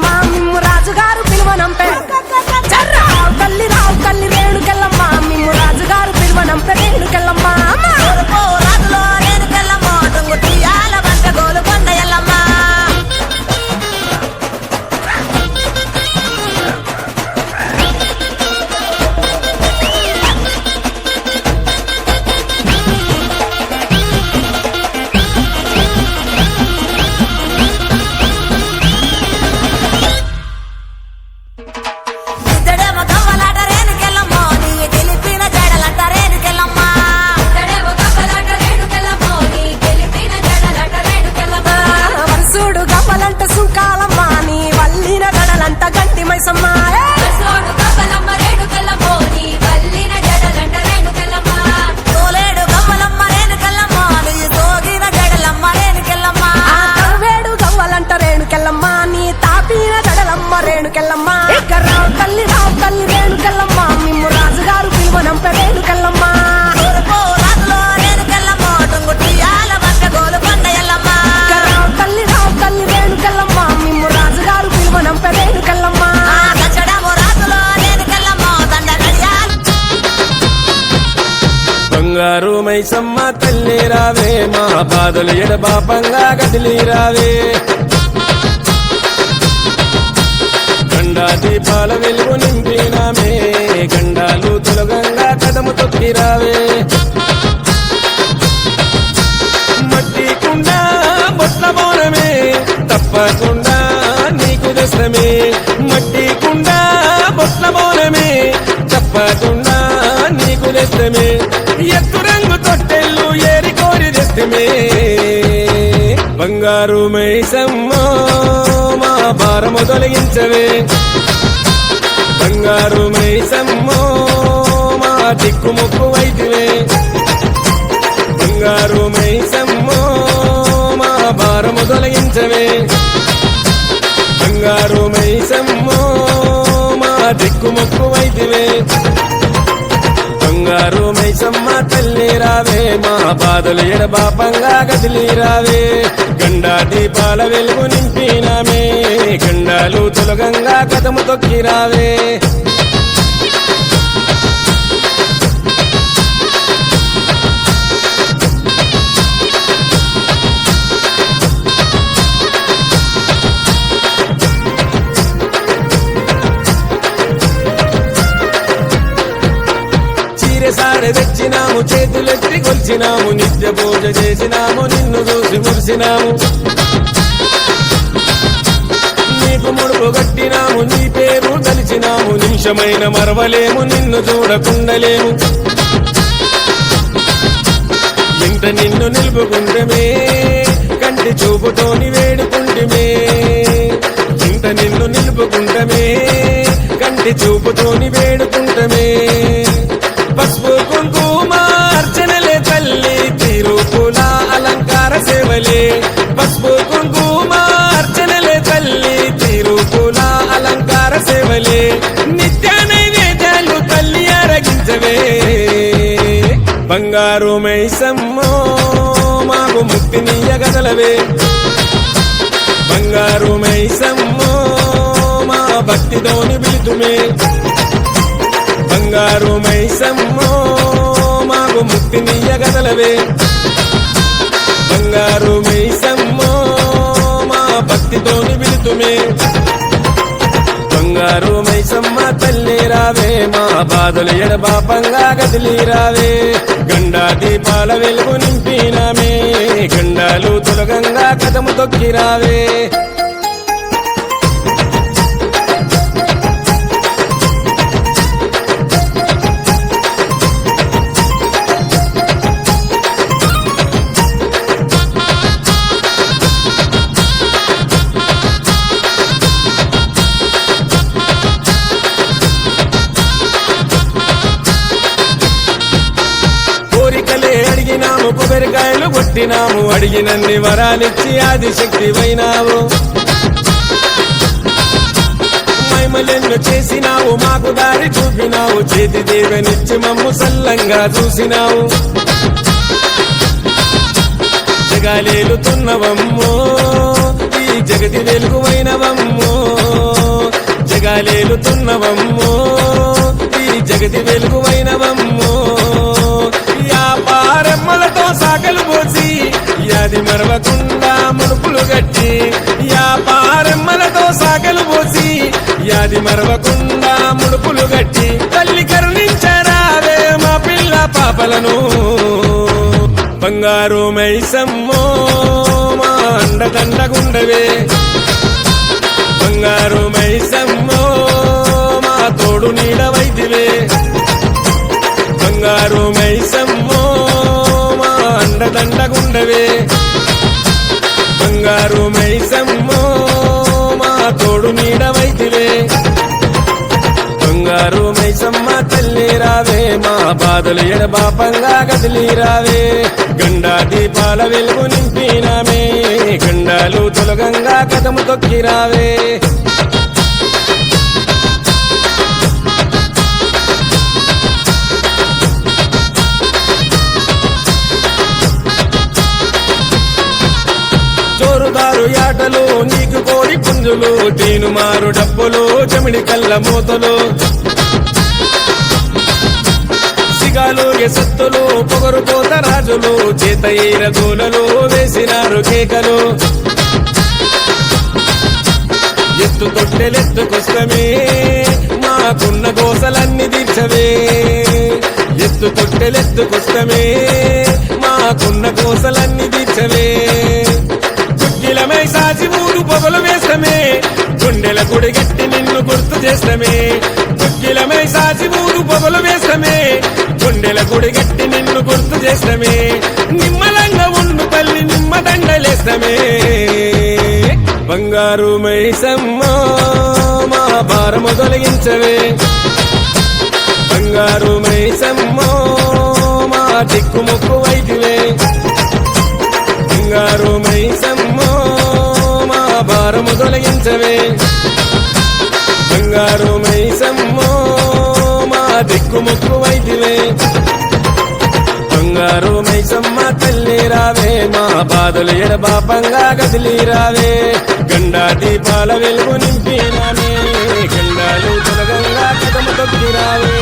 రేణుకెళ్ళమ్మ మిమ్ము రాజుగారు పిలువనంపే రావు తల్లి రేణుకెళ్ళమ్మ మిమ్ము రాజుగారు పిలువనంపే రేణుకెళ్ళమ్మ రాజులో రేణుకెళ్ళమ్మ తుంగు తీయాల బంట గోలుకొండ ఎల్లమ్మ ఇద్దడేమో కవ్వలాట రేణుకెళ్ళమ్మ నీ గెలిపిన జడలంట రేణుకెళ్ళమ్మ వరుసుడు గవ్వలంట సుంకాలమ్మ నీ వల్లిన గడలంట గంటి మైసమ్మ తోలేడు గవ్వలమ్మ రేణుకెళ్ళమ్మ నీ తోగిన జడలమ్మ రేణుకెళ్ళమ్మ వేడు గవ్వలంట రేణుకెళ్ళమ్మ నీ తాపిన గడలమ్మ రేణుకెళ్ళమ్మ రావు తల్లి రేణుకెళ్ళమ్మ మిమ్ము రాజుగారు పిలువనంపే రేణుకెళ్ళమ్మ రాజులో రేణుకెళ్ళమ్మ తుంగు తీయాల బంట గోలుకొండ ఎల్లమ్మ రావు తల్లి రేణుకెళ్ళమ్మ మిమ్ము రాజుగారు పిలువనంపే రేణుకెళ్ళమ్మ దచ్చడము రాజులో రేణుకెళ్ళమ్మ దండ గడియాలు బంగారు మైసమ్మ తల్లి రావే మా బాధలు ఎడబాపంగా గదిలి రావే గండా దీపాల వెలుగు నింపినామే గండాలు తొలగంగా కదము తొక్కి రావే మట్టి కుండ బొట్ల బోనమే తప్పకుండా నీకు దశమే మట్టి కుండ బొట్ల బోనమే తప్పకుండా నీకు దశమే ఎత్తు రంగు తొట్టెళ్ళు ఏరి కోరి దశమే బంగారు మైసమ్మ మా భారము తొలగించవే బంగారు మైసమ్మ మా దిక్కుముక్కు వైద్యవే బంగారు మైసమ్మ మా భారము తొలగించవే బంగారు మైసమ్మ మా దిక్కుముక్కు వైద్యవే బంగారు మైసమ్మ తల్లి రావే మా బాధలు ఎడబాపంగా గదిలి రావే గండా దీపాల వెలుగు నింపినామే గండాలు తొలగంగా కదము తొక్కి రావే చీరసారె తెచ్చినాము చేతులెత్తి కొలిచినాము నిత్య పూజ చేసినాము నిన్ను చూసి మురిసినాము నీకు ముడుపు కట్టినాము నీ పేరు కలిసినాము నిమిషమైన మరవలేము నిన్ను చూడకుండలేము ఇంట నిన్ను నిలుపుకుంటమే కంటి చూపుతోని వేడుకుంటమే ఇంట నిన్ను నిలుపుకుంటమే కంటి చూపుతోని వేడుకుంటమే పసుపు కుంకుమ అర్చనలే తల్లి తిరుపుల అలంకార సేవలే పసుపు కుంకుమ అర్చనలే తల్లి తిరుపుల అలంకార సేవలే నిత్య నైవేద్యాలు తల్లి అరగించవే బంగారు మైసమ్మ మాకు ముక్తినియగదలవే బంగారు మైసమ్మ మా భక్తితోని పిలుతుమే బంగారు మైసమ్మ మాకు ముక్తినియగదలవే బంగారు మైసమ్మ మా భక్తితోని పిలుతుమే బంగారు మైసమ్మ తల్లి రావే మా బాధలు ఎడబాపంగా గదిలి రావే గండా దీపాల వెలుగు నింపినామే గండాలు తొలగంగా కదము తొక్కి రావే కొబ్బరికాయలు కొట్టినాము అడిగినన్ని వరాలిచ్చి ఆదిశక్తి వైనావు మహిమలెన్ను చేసినావు మాకు దారి చూపినావు చేతి దేవనిచ్చి మమ్ము సల్లంగా చూసినావు జగాలేలుతున్నవమ్మో ఈ జగతి వెలుగువైనవమ్మో జగాలేలుతున్నవమ్మో ఈ జగతి వెలుగువైనవమ్మో యాపారెమ్మలతో సాకలు పోసి యాది మరవకుండా ముడుపులు గట్టి యాపారెమ్మలతో సాకలు పోసి యాది మరవకుండా ముడుపులు గట్టి తల్లి కరుణించరావే మా పిల్ల పాపలను బంగారు మైసమ్మో మా అండదండగుండవే బంగారు మైసమ్మో మా తోడు నీడవైదివే బంగారు మైసమ్మో మా అండదండగుండవే బంగారు మైసమ్మో మా తోడు నీడవైదివే బంగారు మైసమ్మ తల్లి రావే మా బాధలు ఎడబాపంగా కదిలి రావే గండా దీపాల వెలుగు నింపినామే గండాలు తొలగంగా కదము తొక్కి రావే చోరుదారు యాటలు నీకు కోడి పుంజులు తీనుమారు డప్పులు చెమిడి కళ్ళ మూతలు సిగాలు ఎసత్తులు పొగరు పోత రాజులు చేత ఈరగోలలు వేసినారు కేకలు ఎత్తు తొట్టెలెత్తుకొస్తమే మాకున్న గోసలన్నీ తీర్చవే ఎత్తు తొట్టెలెత్తుకొస్తమే మాకున్న గోసలన్నీ తీర్చవే కిలమై సాచి ఊరు పొగలు వేస్తమే గుండెల గుడి గట్టి నిన్ను గుర్తు చేస్తమే కిలమై సాచి ఊరు పొగలు వేస్తమే గుండెల గుడి గట్టి నిన్ను గుర్తు చేస్తమే నిమ్మలంగా ఉండు తల్లి నిమ్మదండలేస్తమే బంగారు మైసమ్మో మా భారము తొలగించవే బంగారు మైసమ్మో మా దిక్కుముక్కు వైదివే బంగారు మైసమ్మో మా భారము తొలగించవే బంగారు మైసమ్మో మా దిక్కుముక్కు వైదివే బంగారు మైసమ్మ తల్లి రావే మా బాధలు ఎడబాపంగా కదిలి రావే గండా దీపాల వెలుగు నింపినానే గండాలు తొలగంగా కదము తొక్కి రావే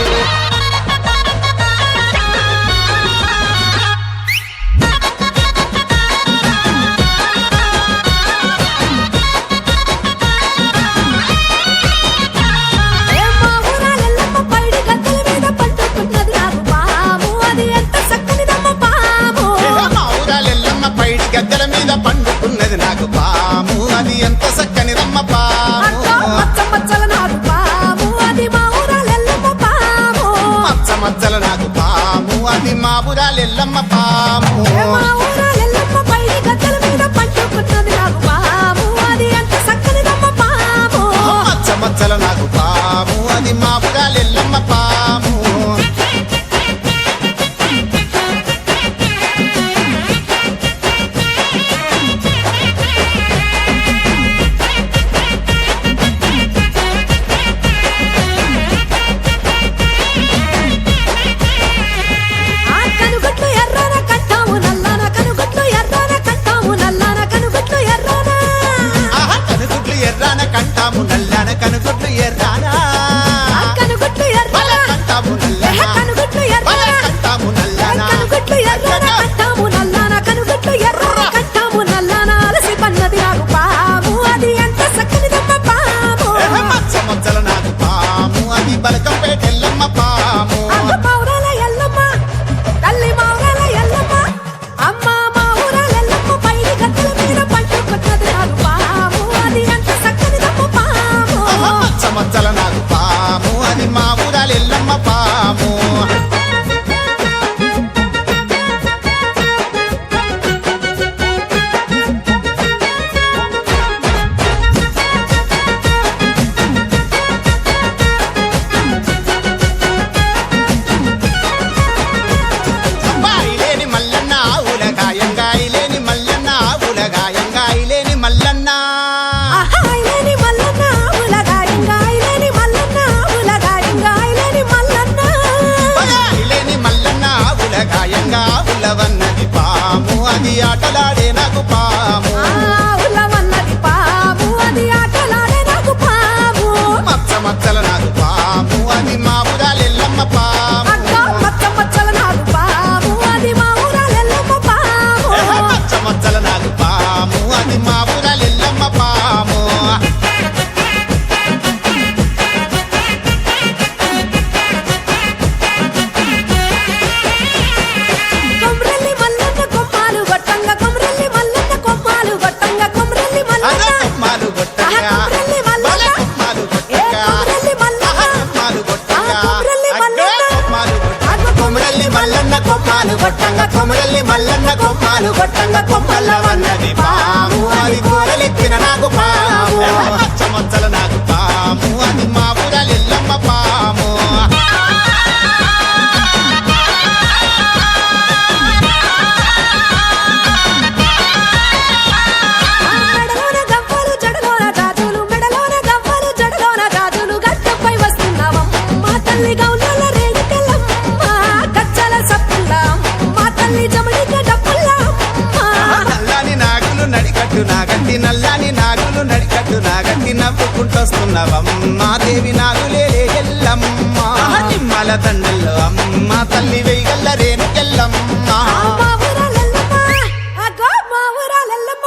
గద్దెల మీద పండుకున్నది నాకు పాము అది ఎంత చక్కని రమ్మ పాము మచ్చ మచ్చల నాడు పాము అది మా ఊరాలెల్లమ్మ పాము మచ్చ మచ్చల నాకు పాము అది మా ఊరాలెల్లమ్మ పాము మా ఊరాలెల్లమ్మ పైడి గద్దెల మీద పండుకున్నది నాకు పాము అది ఎంత చక్కని రమ్మ పాము మచ్చ మచ్చల నాకు పాము అది మా ఊరాలెల్లమ్మ పాము కంటాము నల్లన కనుగొట్లు ఎర్రానా కనుగుట్లు ఎర్రన కంటాము నల్లన కనుగుట్లు ఎర్రన కంటాము నల్లన కనుగుట్లు ఎర్రన కంటాము నల్లన కనుగుట్లు ఎర్రన కంటాము నల్లన అలసి పన్నది నాకు పాము అది ఎంత చక్కనిదమ్మ పాము మచ్చ మచ్చల నాకు పాము అది బలకంపేట ఎల్లమ్మ పాము మౌరాల ఎల్లమ్మ తల్లి మౌరాల ఎల్లమ్మ అమ్మ మా ఊరాల ఎల్లమ్మ పైడి గద్దెల మీద పండుకున్నది నాకు పాము అది ఎంత చక్కనిదమ్మ పాము మచ్చ మచ్చల నాకు పాము అది మా ఊరాల ఎల్లమ్మ పాము కొట్టంగా కొమరల్లి మల్లన్న కొమ్మాలు కొట్టంగా కొమ్మల్ల వన్నది పాము అది కూరలెక్కిన నాకు పాము మచ్చల నాకు పాము అది మా ఊరాల ఎల్లమ్మ పాము మెడలోన గవ్వలు జడలోన గాజులు మెడలోన గవ్వలు జడలోన గాజులు గడ్డపై వస్తున్నావమ్మ తల్లి గౌనల రేణుకెళ్ళమ్మ గచ్చల సప్పుల్ల మా తల్లి జమడిక డప్పుల్ల నల్లాని నాగులు నడికట్టు నాగట్టి నల్లాని నాగులు నడికట్టు నాగట్టి నవ్వుకుంటొస్తున్నావమ్మ దేవి నాగులే ఎల్లమ్మ నిమ్మల దండల్లో అమ్మ తల్లి వెయ్యల్ల రేణుకెళ్ళమ్మ మా ఊరాలెల్లమ్మ అగో మా ఊరాలెల్లమ్మ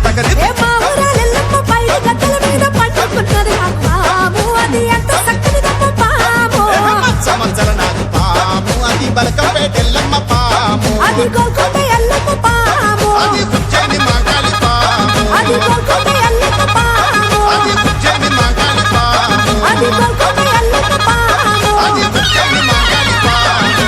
తగది ఏ మా ఊరాలెల్లమ్మ పైడి గద్దల మీద పండుకున్నది ఆ పాము అది ఎంత చక్కనిదమ్మ పాము మచ్చల నాకు పాము అది బలకంపేట ఎల్లమ్మ పాము అది గోల్కొండ ఎల్లమ్మ పాము అది కుచ్చేని మాంకాళి పాము అది గోల్కొండ ఎల్లమ్మ పాము అది కుచ్చేని మాంకాళి పాము అది గోల్కొండ ఎల్లమ్మ పాము అది కుచ్చేని మాంకాళి పాము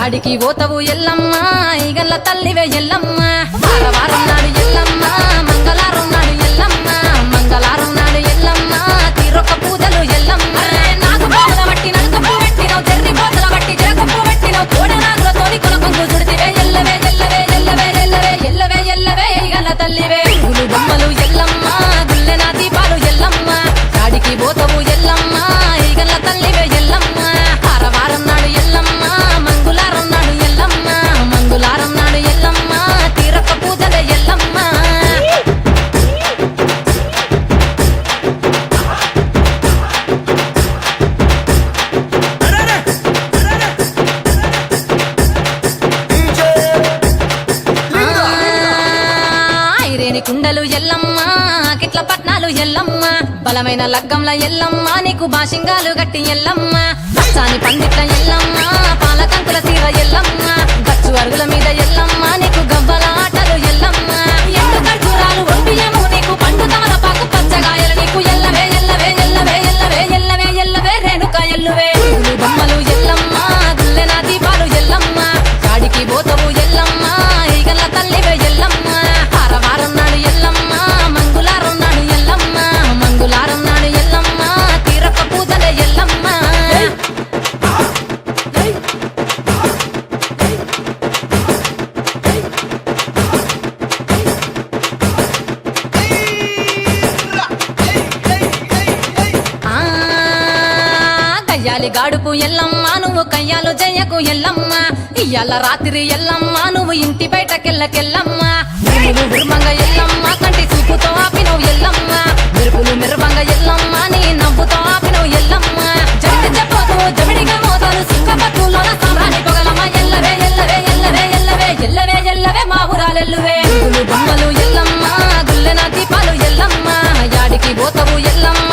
యాడికి పోతవు ఎల్లమ్మ ఈగల్ల తల్లివే ఎల్లమ్మ వారవారం నాడు ఎల్లమ్మ మంగళారం నాడు ఎల్లమ్మ మంగళారం నాడు ఎల్లమ్మ తీరొక్క పూజలు ఎల్లమ్మ నాకు పూల బట్టి నలుకప్పు పెట్టినవు జర్రి పోతల బట్టి జరకప్పు పెట్టినవు కోడనాగులతోని కొనకొంగు చుడితివే ఎల్లవే ఎల్లవే ఎల్లవే ఎల్లవే ఎల్లవే ఎల్లవే ఈగల్ల తల్లివే గులు బొమ్మలు ఎల్లమ్మ గుల్లెన దీపాలు ఎల్లమ్మ యాడికి పోతవు ఎల్లమ్మ ఈగల్ల తల్లివే ఎల్లమ్మ వారవారం నాడు ఎల్లమ్మ మంగుళారం నాడు ఎల్లమ్మ మంగుళారం నాడు ఎల్లమ్మ తీరొక్క పూజల ఎల్లమ్మ ఐరేని కుండలు ఎల్లమ్మ కిట్ల పట్నాలు ఎల్లమ్మ బలమైన లగ్గంల ఎల్లమ్మ నీకు బాషింగాలు గట్టి ఎల్లమ్మ పచ్చాని పందిట్ల ఎల్లమ్మ పాలకంకుల సీర ఎల్లమ్మ గచ్చు అరుగుల మీద ఎల్లమ్మ నీకు గవ్వల ఆటలు ఎల్లమ్మ ఎండు ఖర్జూరాలు ఒంటియము నీకు పండు తమలపాకు పచ్చగాయలు నీకు ఎల్లవే ఎల్లవే ఎల్లవే ఎల్లవే ఎల్లవే ఎల్లవే రేణుక ఎల్లువే గుళ్ళు బొమ్మలు ఎల్లమ్మ గుల్లెన దీపాలు ఎల్లమ్మ కాడికి పోతవు ఎల్లమ్మ ఈగల్ల తల్లివే ఎల్లమ్మ వారవారం నాడు ఎల్లమ్మ మంగుళారం నాడు ఎల్లమ్మ మంగుళారం నాడు ఎల్లమ్మ తీరొక్క పూజల ఎల్లమ్మ ఆ కయ్యాలి గాడుపు ఎల్లమ్మ నువ్వు కయ్యాలు జయ్యకు ఎల్లమ్మ ఇయ్యాల రాత్రి ఎల్లమ్మ నువ్వు ఇంటి బయటకెళ్ళకెళ్ళమ్మ మెరుపులు విరుమంగ ఎల్లమ్మ కంటి చూపుతో ఆపినవు ఎల్లమ్మ మెరుపులు మిరవంగ ఎల్లమ్మ నీ నవ్వుతో ఆపినవు ఎల్లమ్మ జడిత చెప్పోతు జమిడిగా మోతాలు సింగపట్టులోన సామ్రాణి పొగలమ్మ ఎల్లవే ఎల్లవే ఎల్లవే ఎల్లవే ఎల్లవే ఎల్లవే మా ఊరాలెల్లువే గుళ్ళు బొమ్మలు ఎల్లమ్మ గుల్లెన దీపాలు ఎల్లమ్మ యాడికి పోతవు ఎల్లమ్మ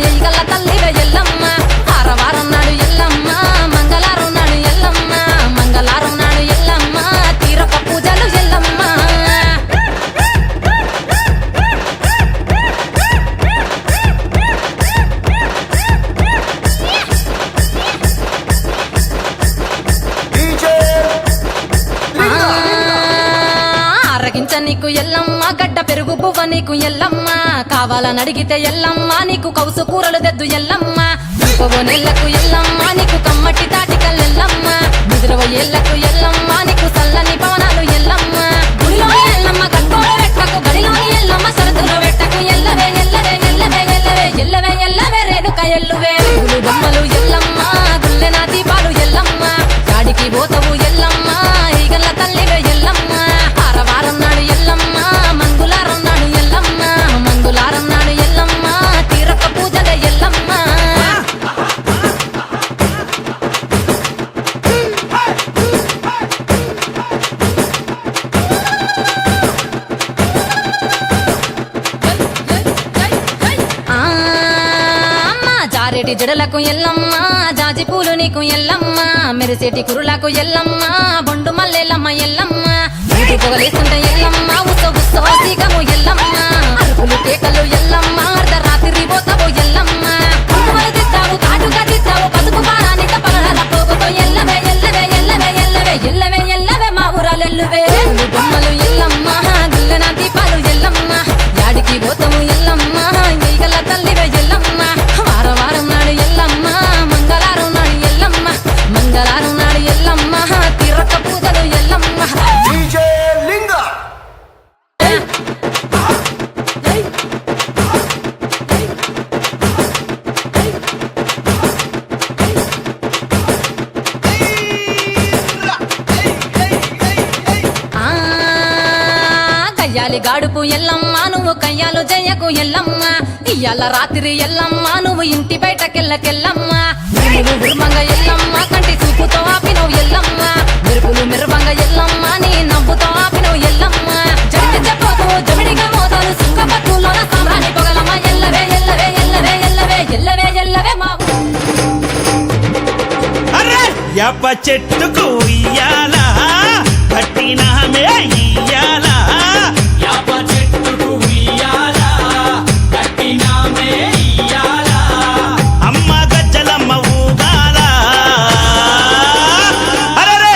ఈగల్ల తల్లివే ఎల్లమ్మ వారవారం నాడు ఎల్లమ్మ మంగళారం నాడు ఎల్లమ్మ మంగళారం నాడు ఎల్లమ్మ తీరొక్క పూజలు ఎల్లమ్మ అరగించ నీకు ఎల్లమ్మ గడ్డ పెరుగు పువ్వ నీకు ఎల్లమ్మ కావాలని అడిగితే ఎల్లమ్మ నీకు కౌసు కూరలు దెద్దు ఎల్లమ్మ నెల్లకు ఎల్లమ్మ నీకు కమ్మటి తాటికల్ ఎల్లమ్మ ముదిరవ ఎల్లకు ఎల్లమ్మ నీకు చల్లని పవనాలు ఎల్లమ్మ గుడిలోని ఎల్లమ్మ గట్టోడ వెట్టకు గడిలోని ఎల్లమ్మ సరదుల వెట్టకు ఎల్లవే ఎల్లవే ఎల్లవే ఎల్లవే ఎల్లవే ఎల్లవే రేణుక ఎల్లువే గుళ్ళు బొమ్మలు ఎల్లమ్మ గుల్లెన దీపాలు ఎల్లమ్మ కాడికి పోతవు ఎల్లమ్మ ఈగల్ల తల్లివే ఎల్లమ్మ వారవారం నాడు ఎల్లమ్మ మంగుళారం నాడు ఎల్లమ్మ మంగుళారం నాడు ఎల్లమ్మ తీరొక్క పూజల ఎల్లమ్మ ఆ అమ్మ జారేటి జడలకు ఎల్లమ్మ జాజి పూలు నీకు ఎల్లమ్మ మెరిసేటి కురులకు ఎల్లమ్మ బొండు మల్లెల్లమ్మ ఎల్లమ్మ ఇంటి పొగలేస్తుంటే ఎల్లమ్మ ఉత్సవ సీగము ఎల్లమ్మ అరుపులు కేకలు ఎల్లమ్మ అర్ధరాత్రి పోతావు ఎల్లమ్మ కుంకుమలు తిద్దావు కాటుగా తిద్దావు పసుపు పారానిక పగడాల పోగుతో ఎల్లవే ఎల్లవే ఎల్లవే ఎల్లవే ఎల్లవే ఎల్లవే మా ఊరాలెల్లువే గుళ్ళు బొమ్మలు ఎల్లమ్మ గుల్లెన దీపాలు ఎల్లమ్మ యాడికి పోతావు ఎల్లమ్మ ఈగల తల్లివే ఎల్లమ్మ వారవారం నాడు ఎల్లమ్మ మంగళారం నాడు ఎల్లమ్మ మంగళారం నాడు ఎల్లమ్మ తీరొక్క పూజలు ఎల్లమ్మ ఆ కయ్యాలి గాడుపు ఎల్లమ్మ నువ్వు కయ్యాలు జయ్యకు ఎల్లమ్మ ఇయ్యాల రాత్రి ఎల్లమ్మ నువ్వు ఇంటి బయటకెళ్ళకెళ్ళమ్మ మెరుపులు విరుమంగ ఎల్లమ్మ కంటి చూపుతో ఆపినవు ఎల్లమ్మ మెరుపులు మిరవంగ ఎల్లమ్మ నీ నవ్వుతో ఆపినవు ఎల్లమ్మ జడిత చెప్పోతు జమిడిగా మోతాలు సింగపట్టులోన సామ్రాణి పొగలమ్మ ఎల్లవే ఎల్లవే ఎల్లవే ఎల్లవే ఎల్లవే ఎల్లవే మా యప్ప చెట్టుకు ఇయ్యాలా కట్టినామే ఇయ్యాలా యాప చెట్టుకు ఉయ్యాలా కట్టినామే ఇయ్యాలా అమ్మ గజ్జలమ్మ ఊగాల అరే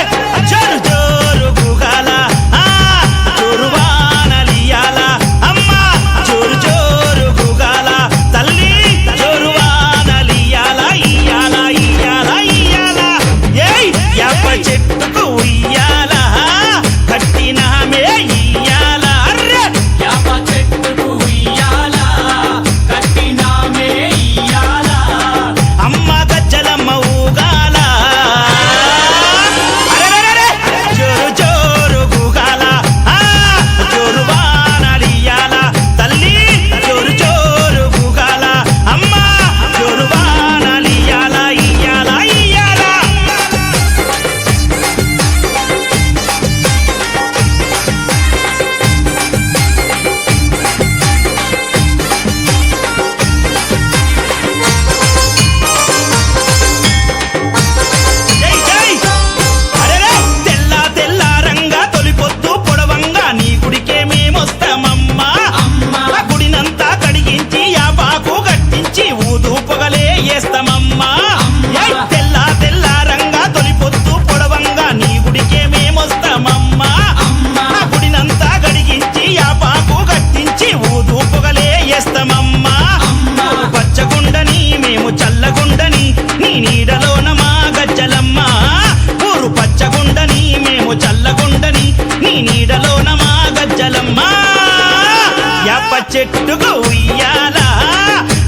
చెట్టుకు ఉయ్యాల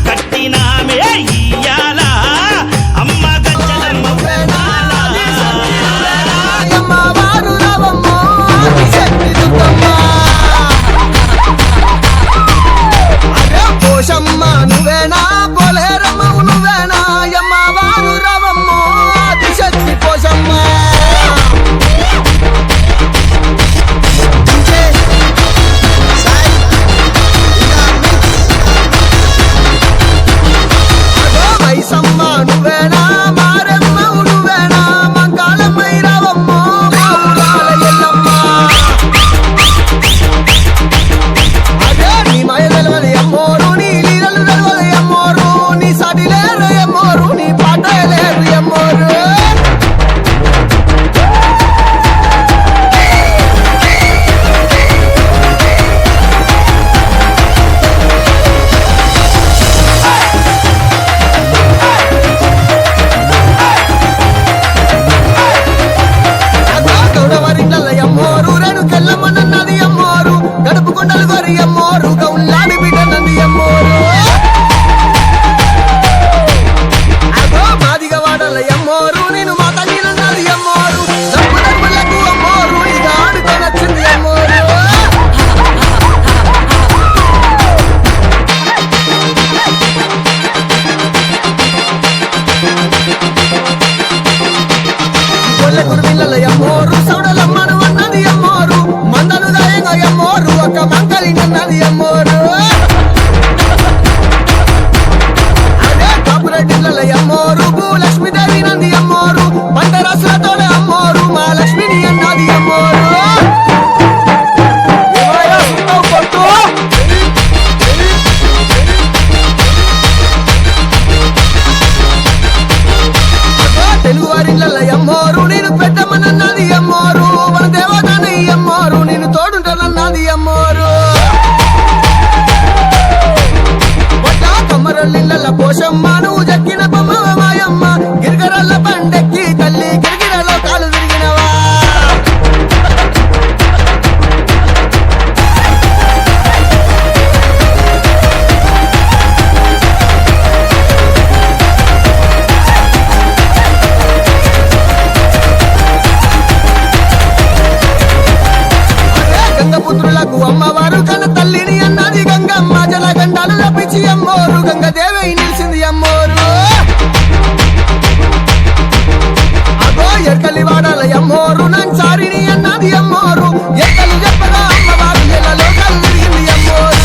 కట్టినామే ఇయ్యాల అమ్మ గజ్జలమ్మ అమ్మవారు రావమ్మ ఆదిశక్తి దుర్గమ్మ అరే పోషమ్మ నువ్వేనా పోలేరమ్మ నువ్వేనా అమ్మవారు రావమ్మ ఆదిశక్తి పోషమ్మ మైసమ్మ నువ్వేనా మారమ్మ నువ్వేనా మంకాళమ్మై రావమ్మ మా ఊరాల ఎల్లమ్మ అదే నీ మాయ తెలవది అమ్మోరు నీ లీలలు తెలవది అమ్మోరు నీ సాటి లేరు అమ్మోరు నీ పాట లేరు అమ్మోరు అమ్మోరు రేణుకెళ్ళమ్మన్నది అమ్మోరు గడుపు కొండలు గొరి అమ్మోరు గౌల్లాని బిడ్డనంది అమ్మోరు అగో మాదిగ వాడల అమ్మోరు నేను మా తల్లినన్నది అమ్మోరు డబ్బు డబ్బులకు అమ్మోరు ఇక ఆడుకొనొచ్చింది అమ్మోరు కొల్ల కురుమిల్ల అమ్మోరు సౌడలమ్మను అన్నది అమ్మోరు మందలు దాయంగా అమ్మోరు ఒక మంకలి నన్నది అమ్మోరు అదే కాపురెడ్డిల్ల అమ్మోరు భూలక్ష్మీదేవి నంది అమ్మోరు పంట రాసులతోనే అమ్మోరు మా లక్ష్మిని అన్నది అమ్మోరు తెలుగు వారిల్ల అమ్మోరు నేను పెద్దమ్మనన్నది అమ్మోరు మన దేవతని అమ్మోరు నేను తోడుంటానన్నది అమ్మోరు వడ్ల కమ్మరొల్లిల్ల పోషమ్మ నువ్వు జక్కిన బొమ్మ మాయమ్మ గిరిగరల్ల పండెక్కి తల్లి గిరిగిరలో కాలు తిరిగినవా గంగపుత్రులకు అమ్మవారు కన్న తల్లిని అన్నది గంగమ్మ జల గండాలు లపించి అమ్మోరు గంగదేవి నిలిచింది అమ్మోరు అగో ఎర్కలి వాడాల అమ్మోరు నంచారిని అన్నది అమ్మోరు ఎక్కలు చెప్పగా అమ్మవారు ఎలలో కలు తిరిగింది అమ్మోరు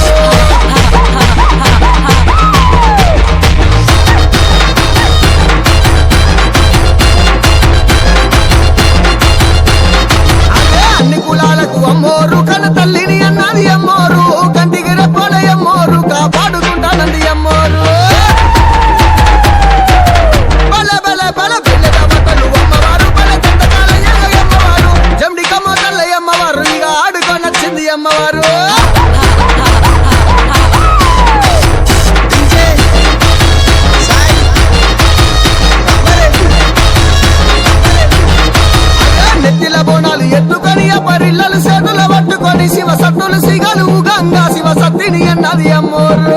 అదే అన్ని కులాలకు అమ్మోరు కన్న తల్లిని అన్నది అమ్మోరు కంటికి రెప్పలే అమ్మోరు కాపాడుకుంటానంది అమ్మోరు బల బల బల పిల్లల బట్టలు అమ్మవారు బల దండకాల అమ్మవారు జమ్డి కమ్మతల్ల అమ్మవారు ఇక ఆడుకొనొచ్చింది అమ్మవారు నెత్తిల బోనాలు ఎత్తుకొని పరిల్లలు చేతుల పట్టుకొని శివ సత్తులు సిగలు గంగా శివ సత్తిని అన్నది అమ్మోరు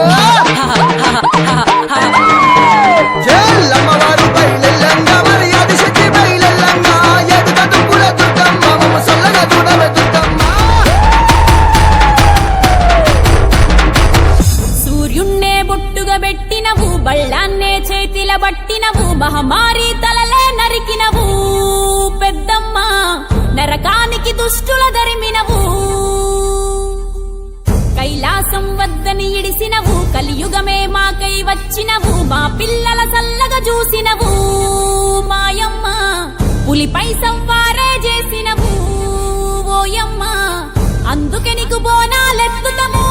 చెల్లమ్మవారు బయలెల్లంగా మరి అది శక్తి బయలెల్లంగా ఎదుట దుక్కుల దుర్గమ్మ మమ్మ సల్లగా చూడవే దుర్గమ్మ సూర్యున్నే బొట్టుగా పెట్టినవు బళ్ళాన్నే చేతిల బట్టినవు మహమారి తలలే నరికినవు పెద్దమ్మ నరకానికి దుష్టుల దరిమినవు కైలాసం వద్దని ఇడిసినవు కలియుగమే మాకై వచ్చినవు మా పిల్లల చల్లగా చూసినవు మాయమ్మ పులిపై సవ్వారే చేసినవు ఓయమ్మ అందుకే నీకు బోనాలెత్తుతము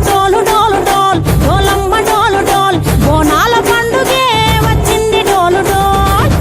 డోలు డోలు డోల్ డోలమ్మ డోలు డోల్ బోనాల పండుగే వచ్చింది డోలు డోల్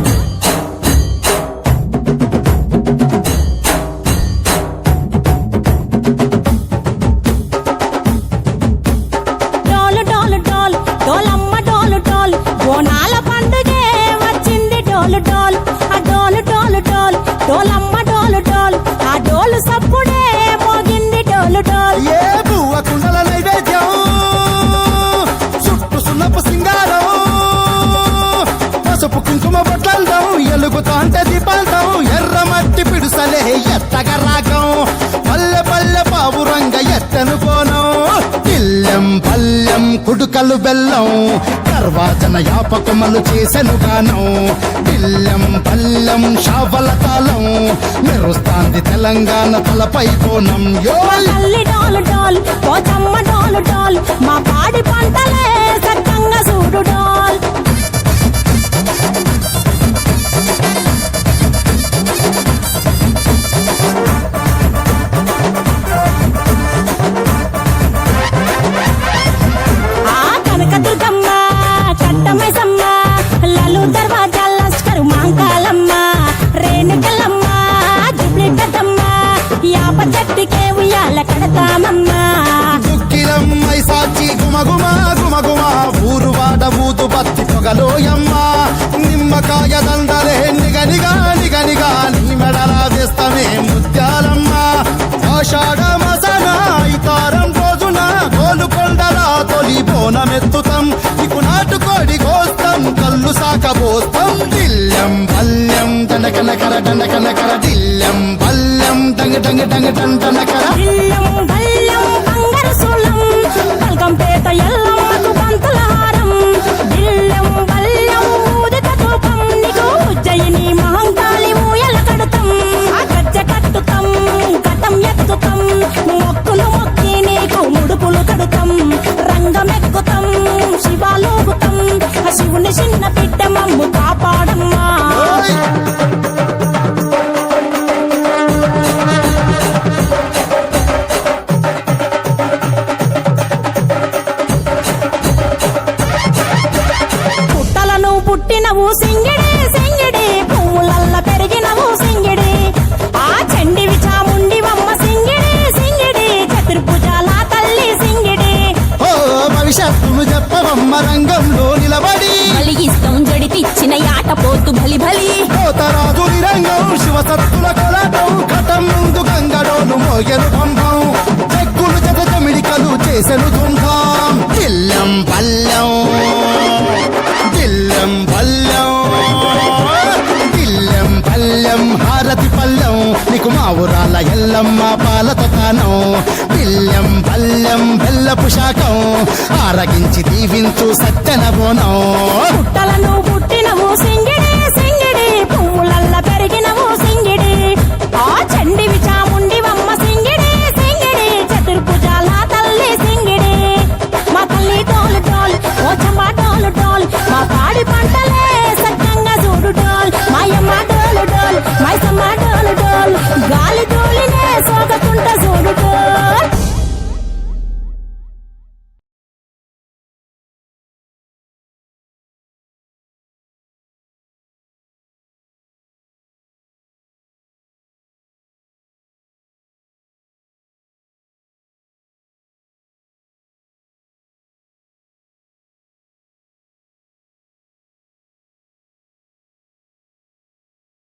బెల్లం గర్వాజన యాపకమలు చేసెను గానం బిల్లం పల్లెం షావల తాళం మెరుస్తాంది తెలంగాణ తలపై కోణం యో తల్లి డోలు డోల్ పోచమ్మ డోలు డోల్ మా పాడి పంటలే సక్కంగా చూడు డోల్ ఆ కనకదుర్గమ్మ కట్టమైసమ్మ లలు దర్వాజా లస్కరు మాంకాలమ్మ రేణుకలమ్మ జుబ్లి పెద్దమ్మ యాప చెట్టుకే ఉయ్యాల కడతామమ్మ దుక్కిలమ్మై సాచి గుమగుమ గుమగుమ ఊరు వాడ ఊదు బత్తి పొగలోయమ్మ నిమ్మకాయ దండలే నిగనిగా నిగనిగా నీ మెడల వేస్తమే ముత్యాలమ్మ ఆషాఢ మసన ఇతారం రోజున గోలుకొండల తొలి బోనమెత్తుతాం నీకు నాటుకోడి కోస్తాం కళ్ళు సాకబోస్తాం దిల్లం పల్లెం దండకనకర దండకనకర దిల్లం పల్లెం డంగ డంగ డంగ డండనకర బిల్లం బల్లం బంగారు సూలం బల్గంపేట ఎల్లమ్మకు పంతుల హారం బిల్లం బల్లం ఊదిత ధూపం నీకు ఉజ్జయిని మహంకాళి ఊయల కడుతాం ఆ గజ్జ కట్టుతాం కటం ఎత్తుతాం మొక్కులు మొక్కి నీకు ముడుపులు కడుతాం రంగమెక్కుతాం శివాలోగుతాం ఆ శివుని చిన్న బిడ్డ మమ్ము కాపాడమ్మా పుట్టలను పుట్టినవు సింగిడి సింగిడి పువ్వులల్ల పెరిగినవు సింగిడి ఆ చండివి చాముండివమ్మ సింగిడి సింగిడి చతుర్భుజాల తల్లి సింగిడి ఓ భవిష్యత్తును చెప్పవమ్మ రంగంలో నిలబడి బలిగిస్తాం జడితిచ్చిన యాట పోతు బలి బలి పోతరాజు నిరంగం శివసత్తుల కొలటం కటం ముందు గంగడోను మోయను పంపం చెక్కులు జత జమిడికలు చేసెను తుంటాం దిల్లం పల్లెం దిల్లం పల్లెం దిల్లం పల్లెం హారతి పల్లెం నీకు మా ఊరాల ఎల్లమ్మ పాలతో తానం దిల్లం పల్లెం బెల్లపు శాఖం ఆరగించి దీవించు సత్యన బోనం పుట్టలను పుట్టినవు సింగిడి